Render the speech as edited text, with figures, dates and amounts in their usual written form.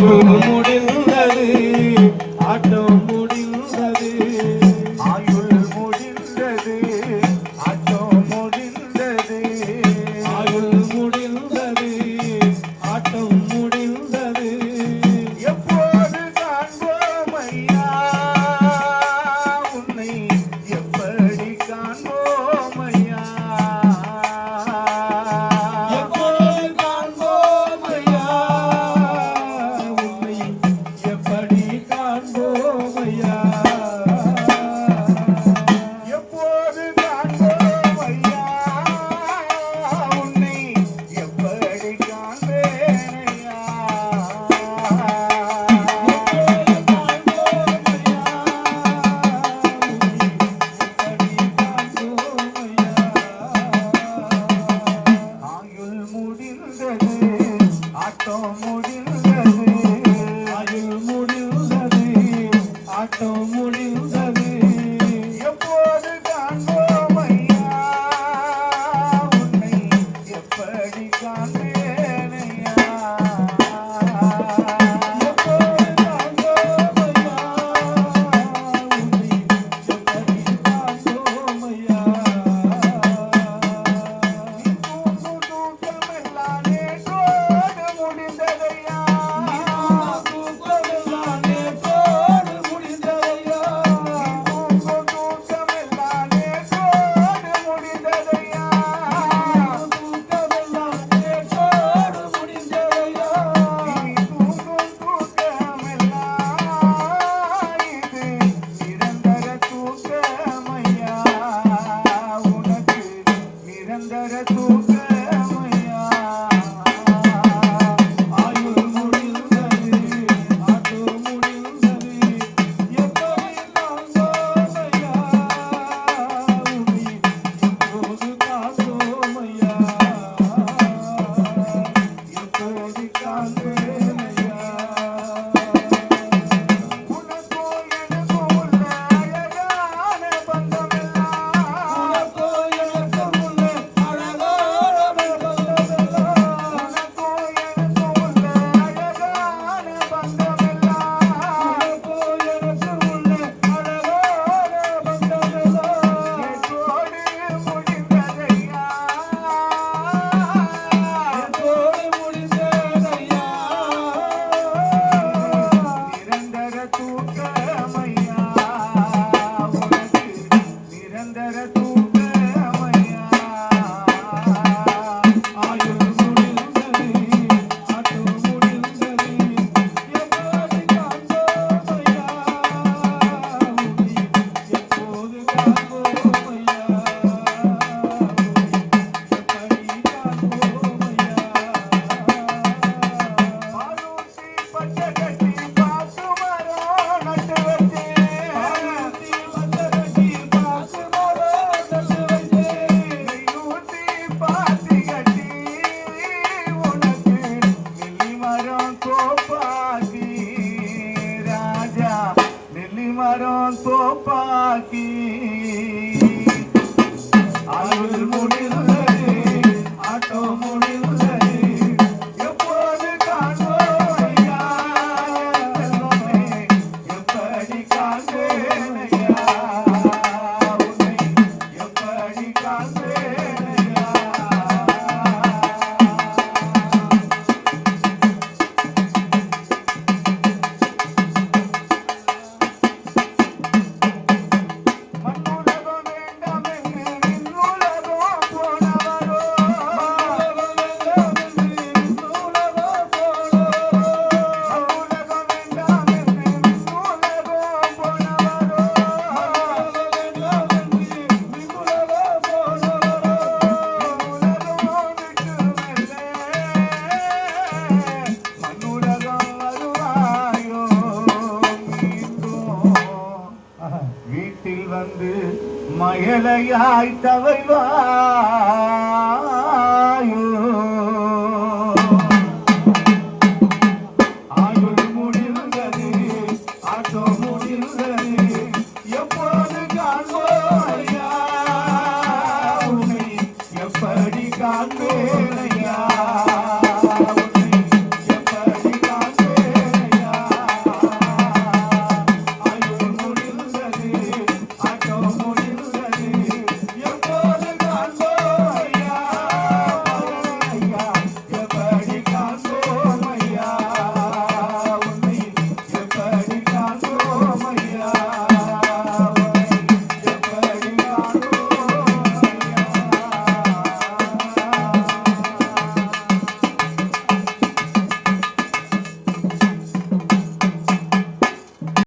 முடிந்தது ஆட்டம் முடிந்தது ஆயுள் முடிந்தது ஆட்டம் முடிந்தது ஆயுள் முடிந்தது ஆட்டம் முடிந்தது எப்போது காண்போம் ஐயா உன்னை எப்படி காண்போம் ஐயா எப்போது காண்போம் ஐயா உன்னை எப்படி காண்போம் ஐயா எப்போது காண்போம் ஐயா உன்னை எப்படி காண்பேன் ஐயா ஆயுள் முடிந்தது ஆட்டம் முடிந்தது ஆயுள் முடிந்தது ஆட்டம் முடிந்தது எப்போது காண்போம் ஐயா உன்னை எப்படி காண்பேன் ஐயா எப்போது காண்போம் ஐயா உன்னை எப்படி காண்போம் ஐயா தூக்கமெல்லாம் நேற்றோடு முடிந்ததையா தூக்கமெல்லாம் நேற்றோடு முடிந்ததையா தூக்கமெல்லாம் நேற்றோடு முடிந்ததையா தூக்கமெல்லாம் நேற்றோடு முடிந்ததையா தூக்கம் தூக்கமெல்லாம் இது நிரந்தர தூக்கமையா உனக்கு நிரந்தர தூக்கமையா ஆயுள் முடிந்தது ஆட்டம் முடிந்தது எப்படி காண்போமையா உன்னை எப்போது காண்போமையா எப்போது காண்பேனையா உனக்கோ எனக்கோ உள்ள அழகான பந்தமெல்லாம் உனக்கோ எனக்கோ உள்ள அழகான பந்தமெல்லாம் உனக்கோ எனக்கோ உள்ள அழகான பந்தமெல்லாம் உனக்கோ எனக்கோ உள்ள அழகான பந்தமெல்லாம் எப்போது முடிந்ததையா எப்போது முடிந்ததையா நிரந்தர தூக்கமையா உனக்கு நிரந்தர தூக்கமையா ஆயுள் முடிந்தது ஆட்டம் முடிந்தது எப்போது காண்போமையா உன்னை எப்போது காண்போமையா எப்படி காண்போமையா பாலூட்டி பச்சை கட்டி பாக்கு மரம் நட்டு வச்சேன் பாலூட்டி பச்சை கட்டி பாக்கு மரம் நட்டு வச்சேன் நெய்யூட்டி பாத்தி கட்டி உனக்கு நெல்லி மரம் தோப்பாக்கி ராஜா நெல்லி மரம் தோப்பாக்கி ஆயுள் முடிந்தது ஆட்டம் முடிந்தது எப்போது காண்போம் ஐயா செல்வமே எப்படி காண்பேன் ஐயா உன்னை எப்படி காண்பேன் ஐயா மண்ணுலகம் வேண்டாம் என்று விண்ணுலகம் போனவரோ மண்ணுலகம் வேண்டாம் என்று விண்ணுலகம் போனவரோ மண்ணுலகம் வேண்டாம் என்று விண்ணுலகம் போனவரோ மண்ணுலகம் வேண்டாம் என்று விண்ணுலகம் போனவரோ உலகம் விட்டு மெல்ல மண்ணுலகம் வருவாயோ மீண்டும் வீட்டில் வந்து மயலையாய் தவைவாய்